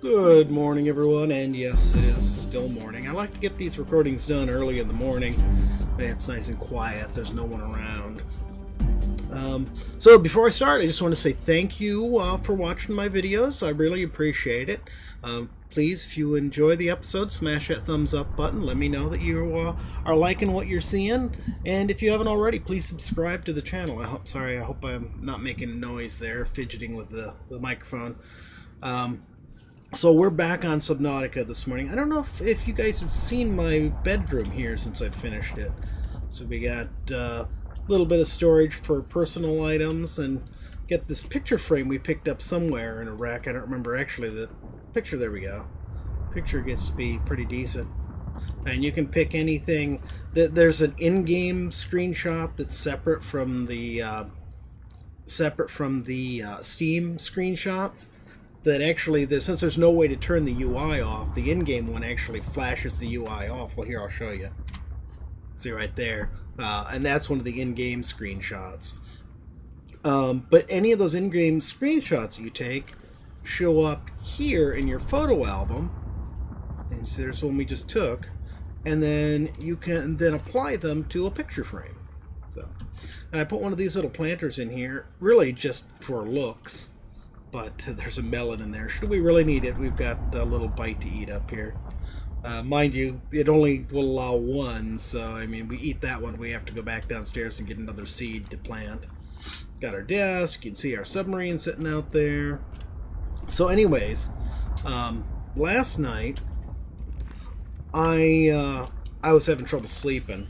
Good morning, everyone, and yes, it is still morning. I like to get these recordings done early in the morning. It's nice and quiet, there's no one around. So before I start, I just want to say thank you for watching my videos. I really appreciate it. Please, if you enjoy the episode, smash that thumbs up button. Let me know that you are liking what you're seeing. And if you haven't already, please subscribe to the channel. I hope I'm not making noise there, fidgeting with the microphone. So we're back on Subnautica this morning. I don't know if you guys have seen my bedroom here since I finished it. So we got a little bit of storage for personal items and get this picture frame we picked up somewhere in a rack. I don't remember actually the picture. There we go. Picture gets to be pretty decent. And you can pick anything. There's an in-game screenshot that's separate from the Steam screenshots. That actually, since there's no way to turn the UI off, the in-game one actually flashes the UI off. Well, here, I'll show you. See right there. And that's one of the in-game screenshots. But any of those in-game screenshots you take show up here in your photo album. And you see there's one we just took. And then you can then apply them to a picture frame. So, and I put one of these little planters in here, really just for looks. But there's a melon in there. Should we really need it? We've got a little bite to eat up here. Mind you, it only will allow one, so I mean, we eat that one, we have to go back downstairs and get another seed to plant. Got our desk, you can see our submarine sitting out there. So anyways, last night, I was having trouble sleeping.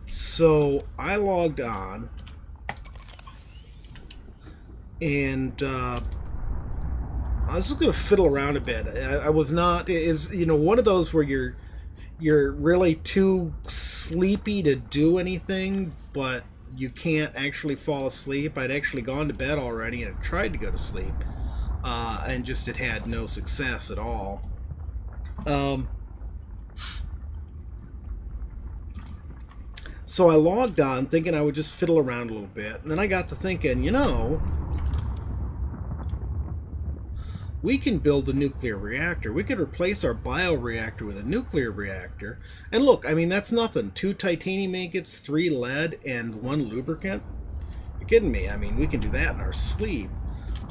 So I logged on, and I was just going to fiddle around a bit. I was not, one of those where you're really too sleepy to do anything, but you can't actually fall asleep. I'd actually gone to bed already and tried to go to sleep, and just it had no success at all. So I logged on thinking I would just fiddle around a little bit, and then I got to thinking, we can build a nuclear reactor. We could replace our bioreactor with a nuclear reactor. And look, I mean, that's nothing. 2 titanium ingots, 3 lead, and 1 lubricant. You're kidding me. I mean, we can do that in our sleep.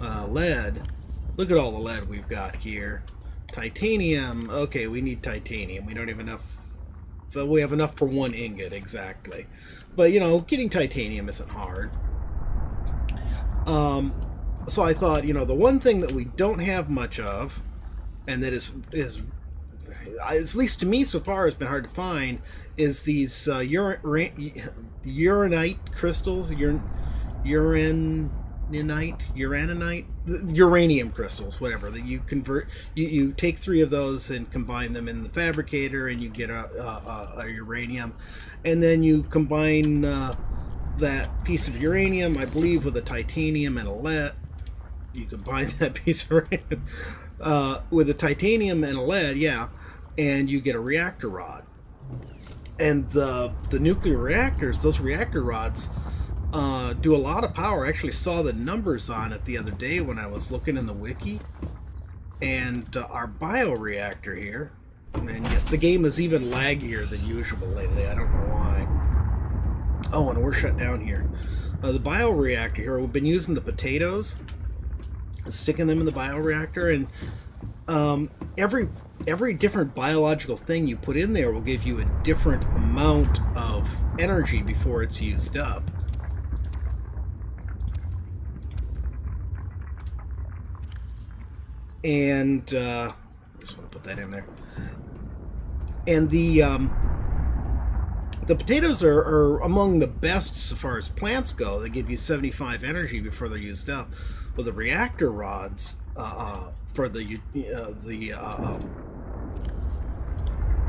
Lead. Look at all the lead we've got here. Titanium. Okay, we need titanium. We don't have enough. We have enough for 1 ingot, exactly. But, getting titanium isn't hard. So I thought, the one thing that we don't have much of, and that is at least to me so far has been hard to find, is these uranite crystals, uranium crystals, whatever, that you convert. You take 3 of those and combine them in the fabricator, and you get a uranium, and then you combine that piece of uranium, I believe, with a titanium and a lead. You combine that piece of uranium with a titanium and a lead, yeah, and you get a reactor rod. And the nuclear reactors, those reactor rods, do a lot of power. I actually saw the numbers on it the other day when I was looking in the wiki. And our bioreactor here, and yes, the game is even laggier than usual lately. I don't know why. Oh, and we're shut down here. The bioreactor here, we've been using the potatoes, sticking them in the bioreactor, and every different biological thing you put in there will give you a different amount of energy before it's used up. And I just want to put that in there. And the potatoes are among the best so far as plants go. They give you 75 energy before they're used up. Well, the reactor rods for the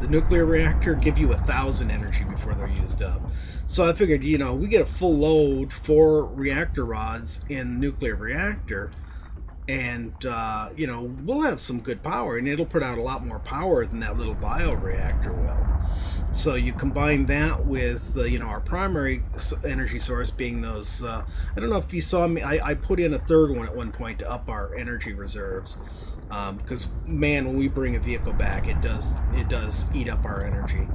nuclear reactor give you 1,000 energy before they're used up. So I figured, we get a full load, 4 reactor rods in the nuclear reactor, and we'll have some good power, and it'll put out a lot more power than that little bioreactor will. So you combine that with our primary energy source being those I don't know if you saw me, I put in a third one at one point to up our energy reserves. Because man, when we bring a vehicle back, it does eat up our energy.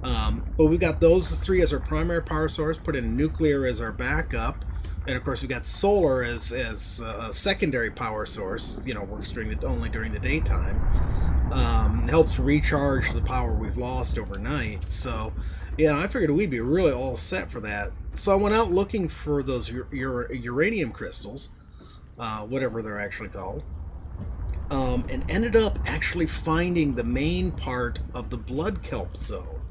But we got those three as our primary power source. Put in nuclear as our backup, and of course we got solar as a secondary power source. You know, works only during the daytime. Helps recharge the power we've lost overnight. So, yeah, I figured we'd be really all set for that. So I went out looking for those uranium crystals, whatever they're actually called. And ended up actually finding the main part of the blood kelp zone.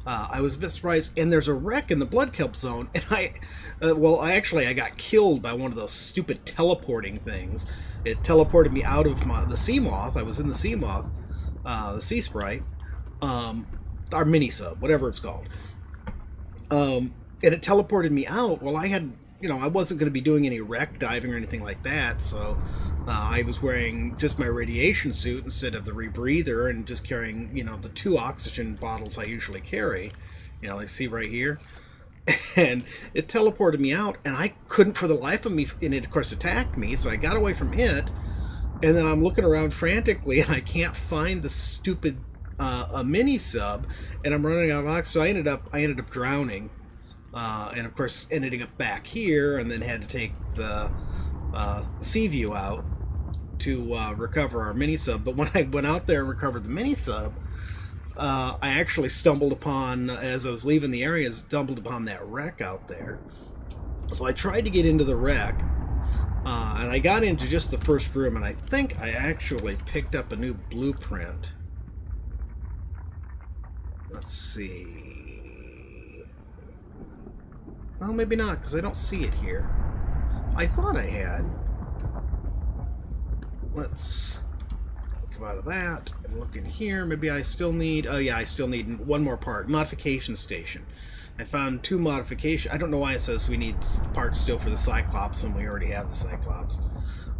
I was a bit surprised, and there's a wreck in the blood kelp zone, and I got killed by one of those stupid teleporting things. It teleported me out of the sea moth. I was in the sea moth, the sea sprite, our mini sub, whatever it's called, and it teleported me out. Well, I had, I wasn't going to be doing any wreck diving or anything like that, so I was wearing just my radiation suit instead of the rebreather, and just carrying, the 2 oxygen bottles I usually carry. Like see right here. And it teleported me out, and I couldn't for the life of me, and it of course attacked me, so I got away from it, and then I'm looking around frantically, and I can't find the stupid a mini sub, and I'm running out of oxygen. So I ended up drowning, and of course ending up back here, and then had to take the sea view out to recover our mini sub. But when I went out there and recovered the mini sub, I actually stumbled upon, as I was leaving the area, stumbled upon that wreck out there. So I tried to get into the wreck, and I got into just the first room, and I think I actually picked up a new blueprint. Let's see. Well, maybe not, because I don't see it here. I thought I had. Let's come out of that and look in here. Maybe I still need... Oh, yeah, I still need one more part. Modification Station. I found 2 modification... I don't know why it says we need parts still for the Cyclops when we already have the Cyclops.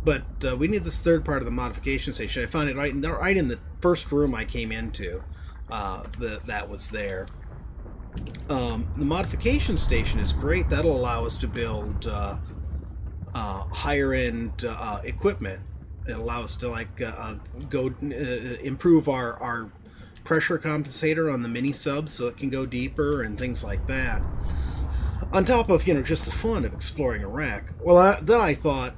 But we need this 3rd part of the Modification Station. I found it right in the first room I came into. That was there. The Modification Station is great. That'll allow us to build higher end equipment. It allows us to improve our pressure compensator on the mini sub, so it can go deeper and things like that. On top of just the fun of exploring a wreck. Well, then I thought,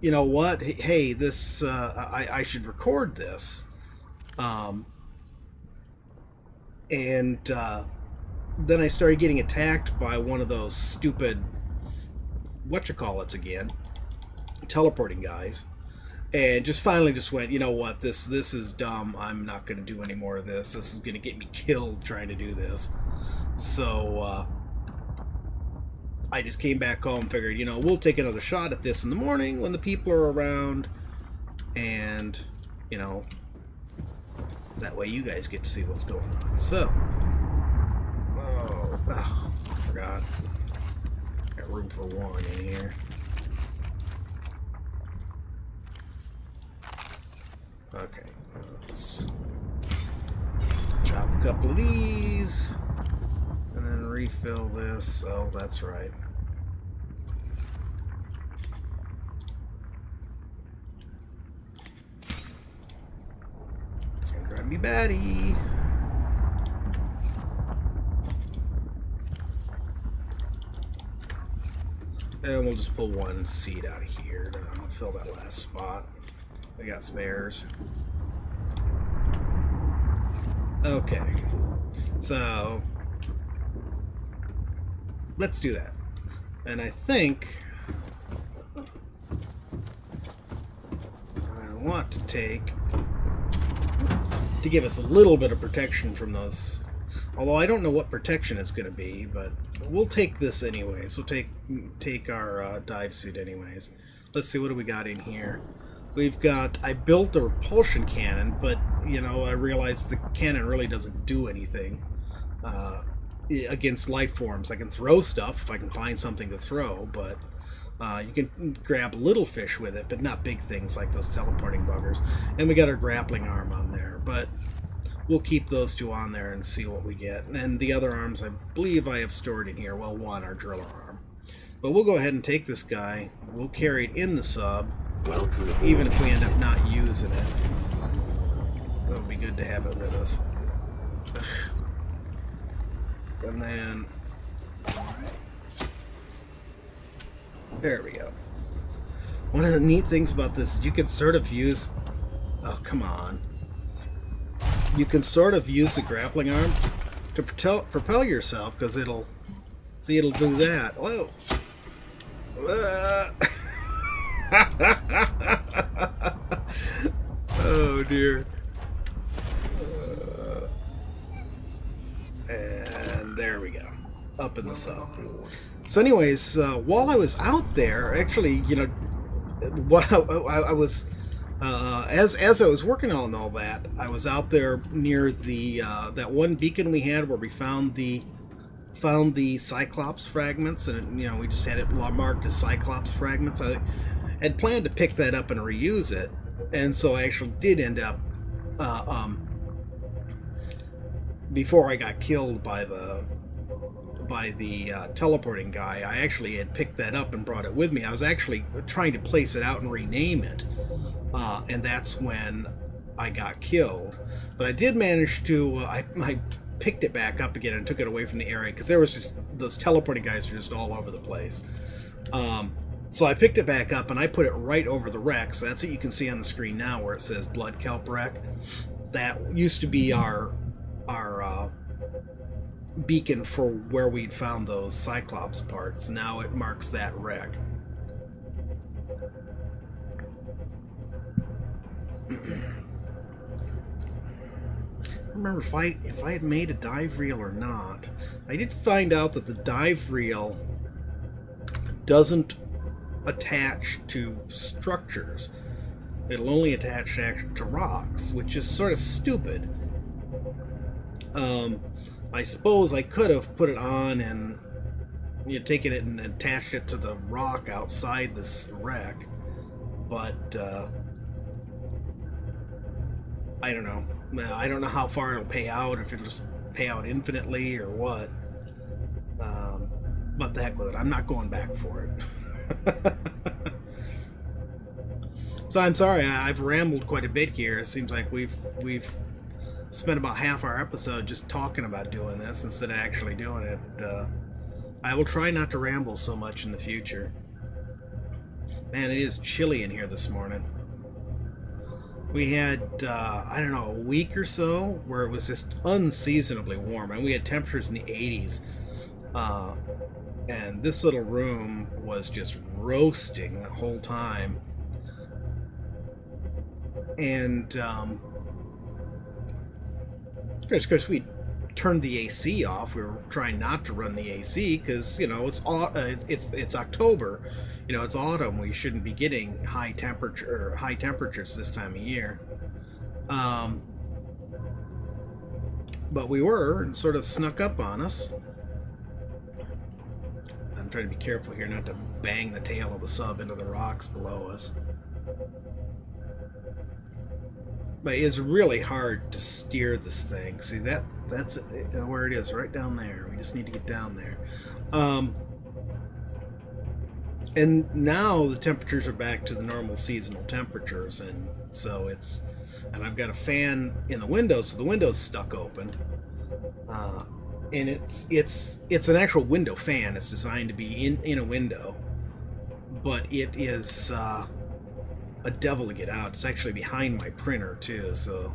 you know what? Hey, this I should record this. And then I started getting attacked by one of those stupid whatchamacallits again, teleporting guys, and finally went, you know what, this is dumb. I'm not going to do any more of this. This is going to get me killed trying to do this. So I just came back home, figured, we'll take another shot at this in the morning when the people are around, and that way you guys get to see what's going on. So I forgot. Got room for 1 in here. Okay, let's chop a couple of these and then refill this. Oh, that's right. It's gonna drive me batty. And we'll just pull 1 seed out of here to fill that last spot. I got spares. Okay, so let's do that. And I think I want to take, to give us a little bit of protection from those, although I don't know what protection it's going to be, but we'll take this anyways. We'll take our dive suit anyways. Let's see, what do we got in here? We've got, I built a repulsion cannon, but, I realized the cannon really doesn't do anything against life forms. I can throw stuff if I can find something to throw, but you can grab little fish with it, but not big things like those teleporting buggers. And we got our grappling arm on there, but we'll keep those 2 on there and see what we get. And the other arms I believe I have stored in here. Well, 1, our driller arm. But we'll go ahead and take this guy. We'll carry it in the sub. even if we end up not using it. It would be good to have it with us. And then... there we go. One of the neat things about this is you can sort of use... oh, come on. You can sort of use the grappling arm to propel yourself, because it'll... see, it'll do that. Whoa! Oh, dear. And there we go. Up in the sub. So anyways, while I was out there, actually, you know, what I was... as I was working on all that, I was out there near the that one beacon we had where we found the Cyclops fragments, and you know, we just had it marked as Cyclops fragments. I had planned to pick that up and reuse it, and so I actually did end up before I got killed by the teleporting guy. I actually had picked that up and brought it with me. I was actually trying to place it out and rename it. And that's when I got killed. But I did manage to, I picked it back up again and took it away from the area, because there was just, those teleporting guys are just all over the place. So I picked it back up and I put it right over the wreck. So that's what you can see on the screen now, where it says Blood Kelp Wreck. That used to be our beacon for where we'd found those Cyclops parts. Now it marks that wreck. I remember if I had made a dive reel or not. I did find out that the dive reel doesn't attach to structures. It'll only attach to rocks, which is sort of stupid. I suppose I could have put it on and, you know, taken it and attached it to the rock outside this wreck, but I don't know. I don't know how far it'll pay out, if it'll just pay out infinitely or what. But the heck with it. I'm not going back for it. So I'm sorry, I've rambled quite a bit here. It seems like we've spent about half our episode just talking about doing this instead of actually doing it. I will try not to ramble so much in the future. Man, it is chilly in here this morning. We had, I don't know, a week or so where it was just unseasonably warm, and we had temperatures in the 80s. And this little room was just roasting the whole time. And, of course, we turned the AC off. We were trying not to run the AC because, you know, it's October. You know, it's autumn. We shouldn't be getting high temperatures this time of year. But we were, and sort of snuck up on us. I'm trying to be careful here not to bang the tail of the sub into the rocks below us. But it's really hard to steer this thing. See, that's where it is, right down there. We just need to get down there. And now the temperatures are back to the normal seasonal temperatures, and so and I've got a fan in the window, so the window's stuck open. And it's an actual window fan. It's designed to be in a window, but it is a devil to get out. It's actually behind my printer too, so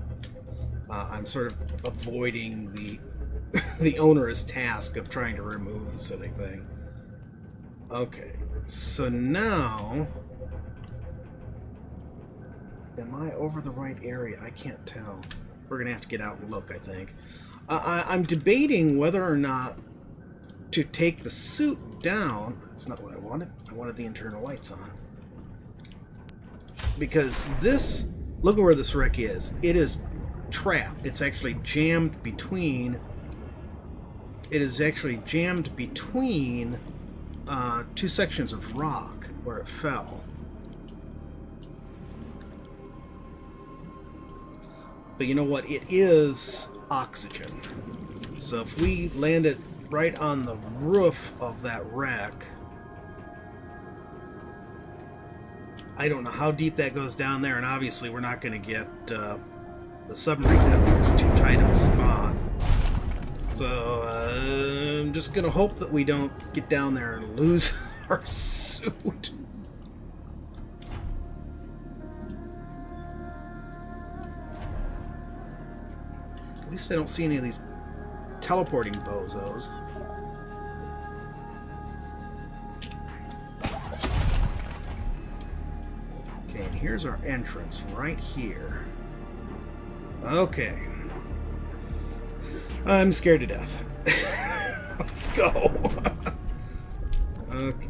I'm sort of avoiding the onerous task of trying to remove the silly thing. Okay, so now, am I over the right area? I can't tell. We're gonna have to get out and look, I think. I'm debating whether or not to take the suit down. That's not what I wanted. I wanted the internal lights on. Because this, look at where this wreck is. It is trapped. It's actually jammed between. It is actually jammed between two sections of rock where it fell. But you know what? It is oxygen. So if we land it right on the roof of that wreck, I don't know how deep that goes down there, and obviously we're not going to get the submarine down there. It's too tight of a spot. So I'm just going to hope that we don't get down there and lose our suit. At least I don't see any of these teleporting bozos. Okay, and here's our entrance right here. Okay. I'm scared to death. Let's go. Okay,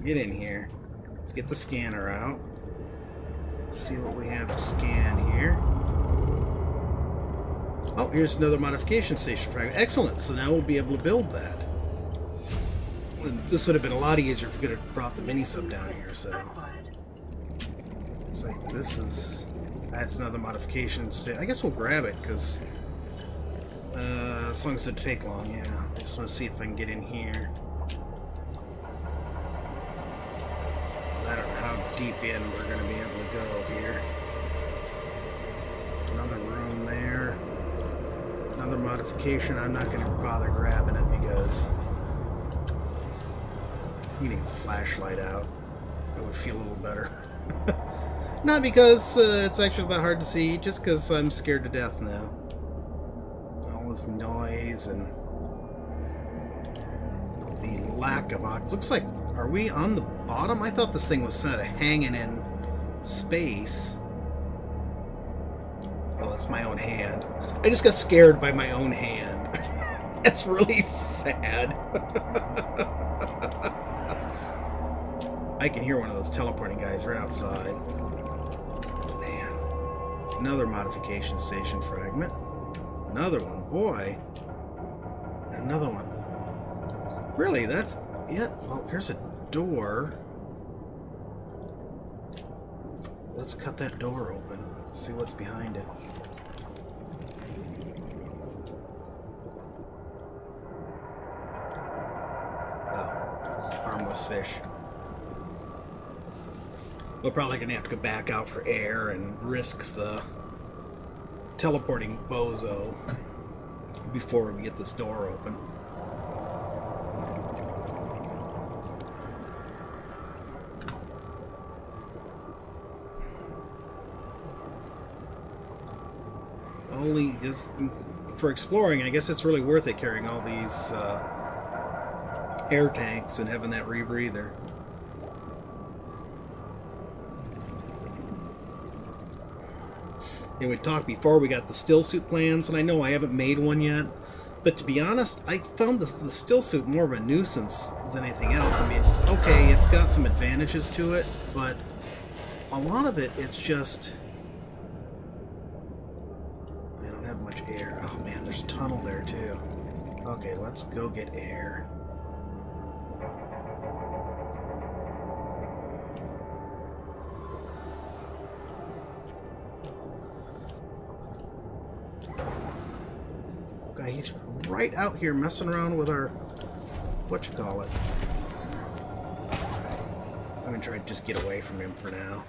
get in here. Let's get the scanner out. Let's see what we have to scan here. Oh, here's another modification station fragment. Excellent, so now we'll be able to build that. This would have been a lot easier if we could have brought the mini-sub down here, so... Looks like this is... That's another modification station. I guess we'll grab it, because... as long as it take long, yeah. I just want to see if I can get in here. I don't know how deep in we're going to be able to go here. Another room there. Another modification. I'm not going to bother grabbing it because needing a flashlight out, I would feel a little better. Not because it's actually that hard to see, just because I'm scared to death now. All this noise and the lack of oxygen. Looks like, are we on the bottom? I thought this thing was kind of hanging in space. Oh, that's my own hand. I just got scared by my own hand. That's really sad. I can hear one of those teleporting guys right outside. Man. Another modification station fragment. Another one. Boy. Another one. Really, that's it? Well, here's a door. Let's cut that door open. See what's behind it. Oh, harmless fish. We're probably going to have to go back out for air and risk the teleporting bozo before we get this door open. Only just for exploring, I guess it's really worth it carrying all these air tanks and having that rebreather. And we talked before, we got the still suit plans, and I know I haven't made one yet, but to be honest, I found the still suit more of a nuisance than anything else. I mean, okay, it's got some advantages to it, but a lot of it, it's just... I don't have much air. Oh man, there's a tunnel there too. Okay, let's go get air. He's right out here messing around with our whatchamacallit. I'm gonna try to just get away from him for now.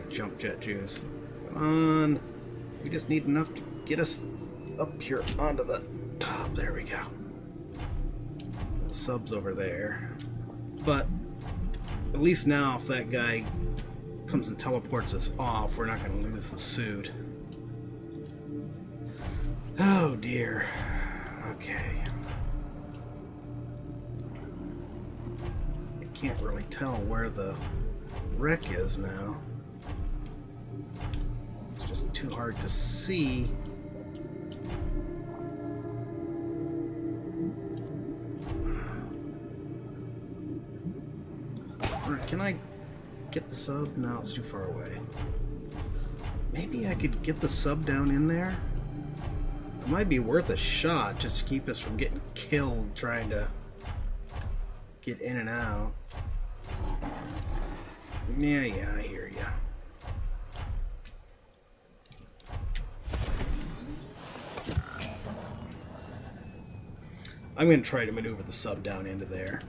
Jump jet juice. Come on. We just need enough to get us up here onto the top. There we go. The sub's over there. But at least now if that guy comes and teleports us off, we're not going to lose the suit. Oh dear. Okay. I can't really tell where the wreck is now. Just too hard to see. Or can I get the sub? No, it's too far away. Maybe I could get the sub down in there? It might be worth a shot just to keep us from getting killed trying to get in and out. Yeah, I hear ya. I'm going to try to maneuver the sub down into there.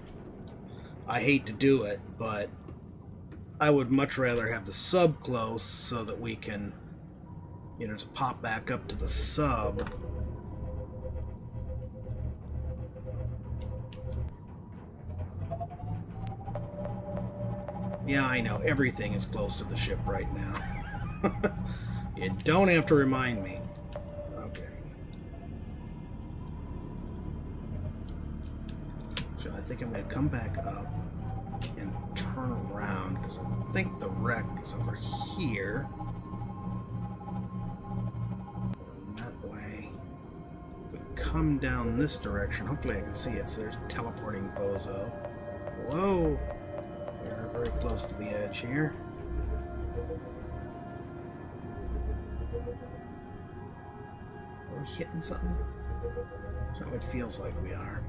I hate to do it, but I would much rather have the sub close so that we can, you know, just pop back up to the sub. Yeah, I know. Everything is close to the ship right now. You don't have to remind me. Okay. So I think I'm going to come back up and turn around because I think the wreck is over here. And that way, if we come down this direction, hopefully I can see it. So there's a teleporting bozo. Whoa! We're very close to the edge here. Are we hitting something? Certainly feels like we are.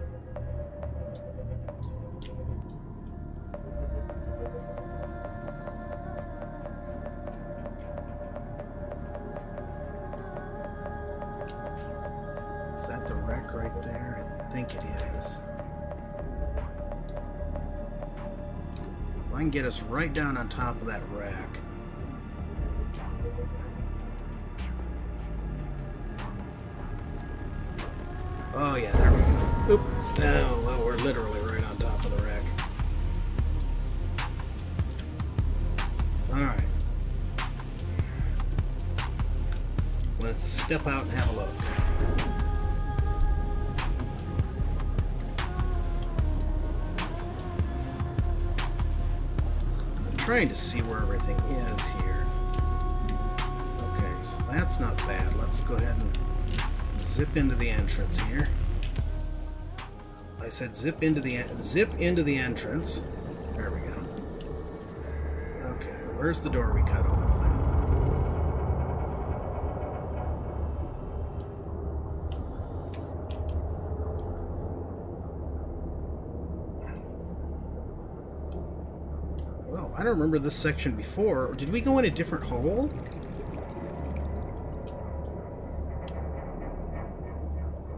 Is that the wreck right there? I think it is. I can get us right down on top of that rack. Oh yeah, there we go. Oop. Oh, well, we're literally right on top of the rack. Alright. Let's step out and have a look. Trying to see where everything is here. Okay, so that's not bad. Let's go ahead and zip into the entrance here. I said zip into the entrance. There we go. Okay, where's the door we cut open? I don't remember this section before. Did we go in a different hole?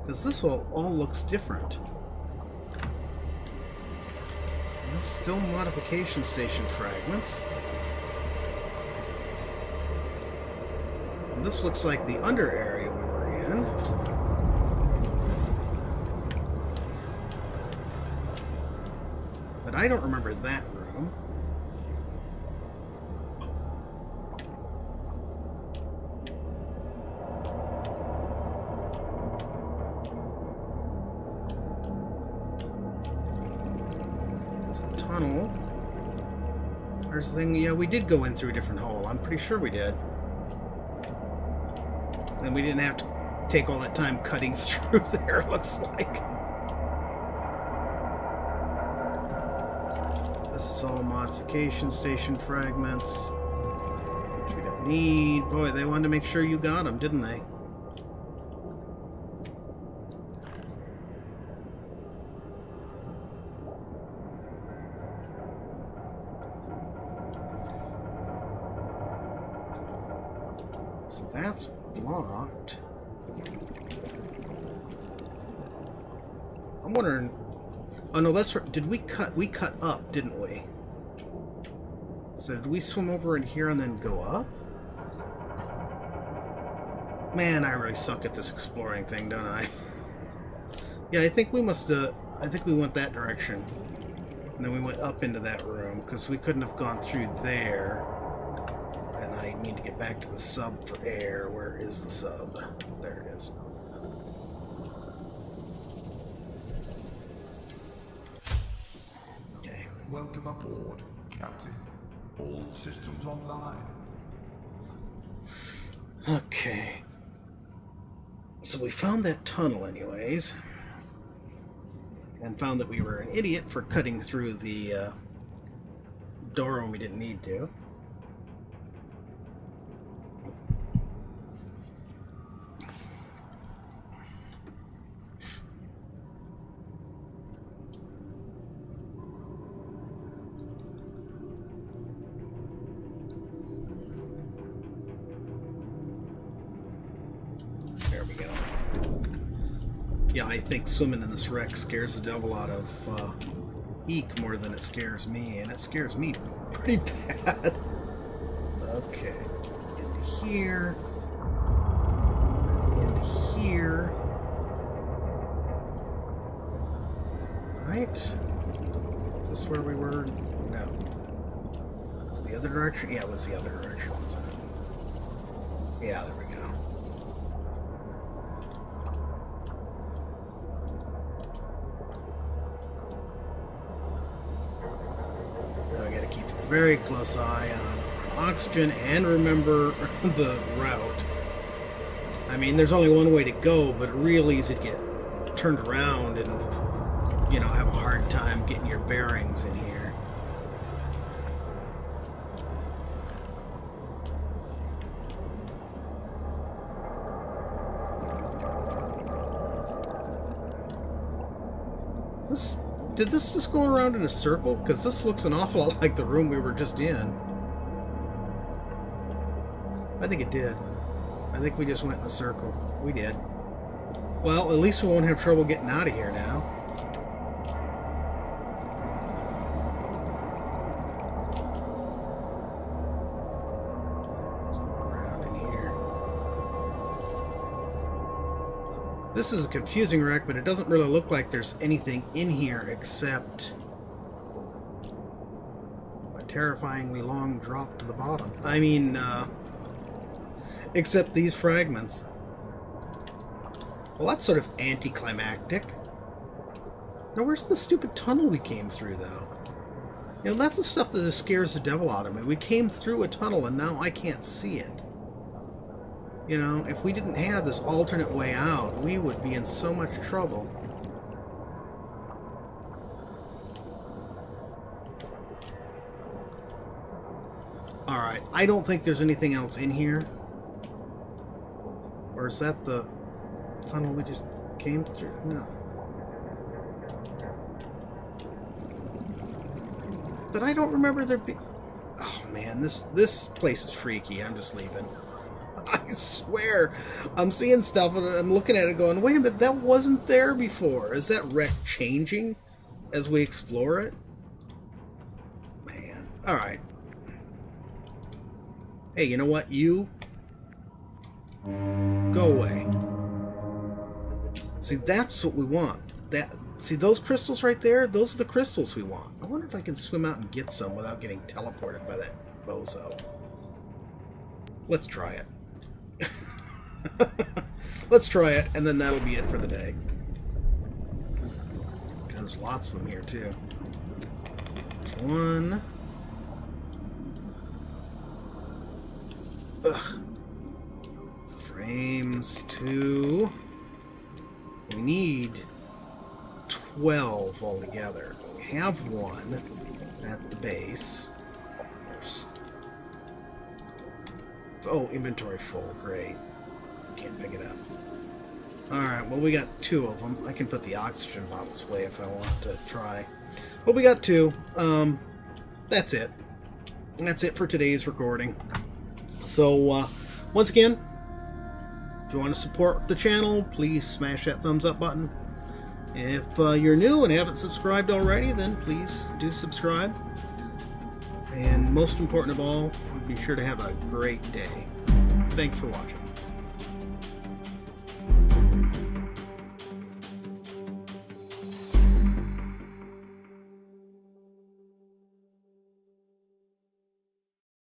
Because this all looks different. There's still Modification Station fragments. And this looks like the under area we were in. But I don't remember that room. Tunnel. There's the thing, yeah, we did go in through a different hole. I'm pretty sure we did. And we didn't have to take all that time cutting through there, it looks like. This is all Modification Station fragments, which we don't need. Boy, they wanted to make sure you got them, didn't they? So that's blocked. I'm wondering. Oh no, that's right. Did we cut? We cut up, didn't we? So did we swim over in here and then go up? Man, I really suck at this exploring thing, don't I? Yeah, I think we must. I think we went that direction, and then we went up into that room because we couldn't have gone through there. And I need to get back to the sub for air. Where is the sub? There it is. Okay. Welcome aboard, Captain. All systems online. Okay. So we found that tunnel anyways. And found that we were an idiot for cutting through the door when we didn't need to. Yeah, I think swimming in this wreck scares the devil out of Eek more than it scares me, and it scares me pretty bad. Okay, into here, and into here. Right? Is this where we were? No. Was the other direction? Yeah, it was the other direction, wasn't it? Yeah, there we go. I gotta keep a very close eye on oxygen and remember the route. I mean, there's only one way to go, but really easy to get turned around and, you know, have a hard time getting your bearings in here. Did this just go around in a circle? Because this looks an awful lot like the room we were just in. I think it did. I think we just went in a circle. We did. Well, at least we won't have trouble getting out of here now. Let's look around in here. This is a confusing wreck, but it doesn't really look like there's anything in here except a terrifyingly long drop to the bottom. I mean, except these fragments. Well, that's sort of anticlimactic. Now, where's the stupid tunnel we came through, though? You know, that's the stuff that just scares the devil out of me. We came through a tunnel, and now I can't see it. You know, if we didn't have this alternate way out, we would be in so much trouble. Alright, I don't think there's anything else in here. Or is that the tunnel we just came through? No. But I don't remember there being... Oh man, this place is freaky. I'm just leaving. I swear, I'm seeing stuff and I'm looking at it going, wait a minute, that wasn't there before. Is that wreck changing as we explore it? Man. Alright. Hey, you know what? You... go away. See, that's what we want. See, those crystals right there? Those are the crystals we want. I wonder if I can swim out and get some without getting teleported by that bozo. Let's try it. Let's try it, and then that'll be it for the day. There's lots of them here, too. There's one. Ugh. Frames 2. We need 12 altogether. We have one at the base. Oh, inventory full. Great. Can't pick it up. Alright, well, we got 2 of them. I can put the oxygen bottles away if I want to try. Well, we got 2. That's it. That's it for today's recording. So, once again, if you want to support the channel, please smash that thumbs up button. If you're new and haven't subscribed already, then please do subscribe. And most important of all, be sure to have a great day. Thanks for watching.